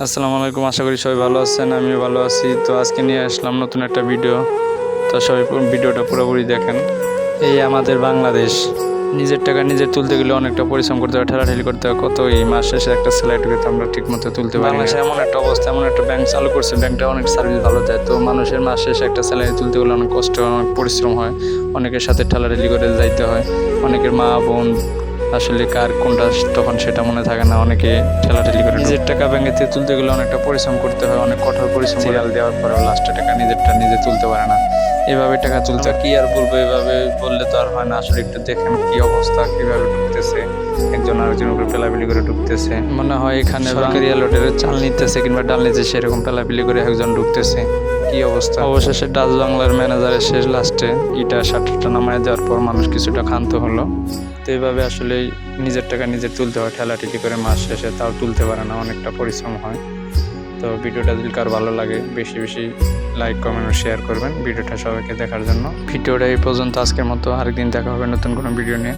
আসসালামু আলাইকুম, আশা করি সবাই ভালো আছেন। আমিও ভালো আছি। তো আজকে নিয়ে আসলাম নতুন একটা ভিডিও। তো সবাই ভিডিওটা পুরোপুরি দেখেন। এই আমাদের বাংলাদেশ, নিজের টাকা নিজে তুলতে গেলে অনেকটা পরিশ্রম করতে হয়, ঠেলাঠেলি করতে হয়। কত এই মাস শেষে একটা স্যালারিকে তো আমরা ঠিক মতো তুলতে পারি। বাংলাদেশে এমন একটা অবস্থা, এমন একটা ব্যাংক চালু করছে, ব্যাংকটা অনেক সার্ভিস ভালো দেয়। তো মানুষের মাস শেষে একটা স্যালারি তুলতে গেলে অনেক কষ্ট হয়, অনেক পরিশ্রম হয়, অনেকের সাথে ঠেলাঠেলি করে যাইতে হয়। অনেকের মা বোন আসলে কার কোনটা তখন সেটা মনে থাকে না, অনেকে ঠেলাঠেলি করে। নিজের টাকা ব্যাংকে থেকে তুলতে গেলে অনেকটা পরিশ্রম করতে হয়, অনেক কঠোর পরিশ্রম সিরিয়াল দেওয়ার পরেও লাস্টে টাকা নিজেরটা নিজে তুলতে পারে না। এভাবে টাকা তুলতে কি আর বলবো, এভাবে বললে তো আর হয় না। আসলে একটু দেখেন কি অবস্থা, কিভাবে ঢুকতেছে, একজন আরেকজনের উপরে পেলাপিলি করে ঢুকতেছে। মনে হয় এখানে সরকারি লটের চাল নিতেছে কিংবা ডাল নিতেছে, সেরকম পেলাপিলি করে একজন ঢুকতেছে। কি অবস্থা। অবশেষে ডাচ বাংলার ম্যানেজারের শেষ লাস্টে ইটা শাটারটা নামায় দেওয়ার পর মানুষ কিছুটা ক্ষান্ত হলো। তো এইভাবে আসলে নিজের টাকা নিজের তুলতে হয়, ঠেলাঠেলি করে মাস শেষে তাও তুলতে পারে না, অনেকটা পরিশ্রম হয়। তো ভিডিওটা যদি কার ভালো লাগে বেশি বেশি লাইক কমেন্ট ও শেয়ার করবেন ভিডিওটা সবাইকে দেখার জন্য। ভিডিওটা এই পর্যন্ত আজকের মতো, আরেকদিন দেখা হবে নতুন কোনো ভিডিও নিয়ে।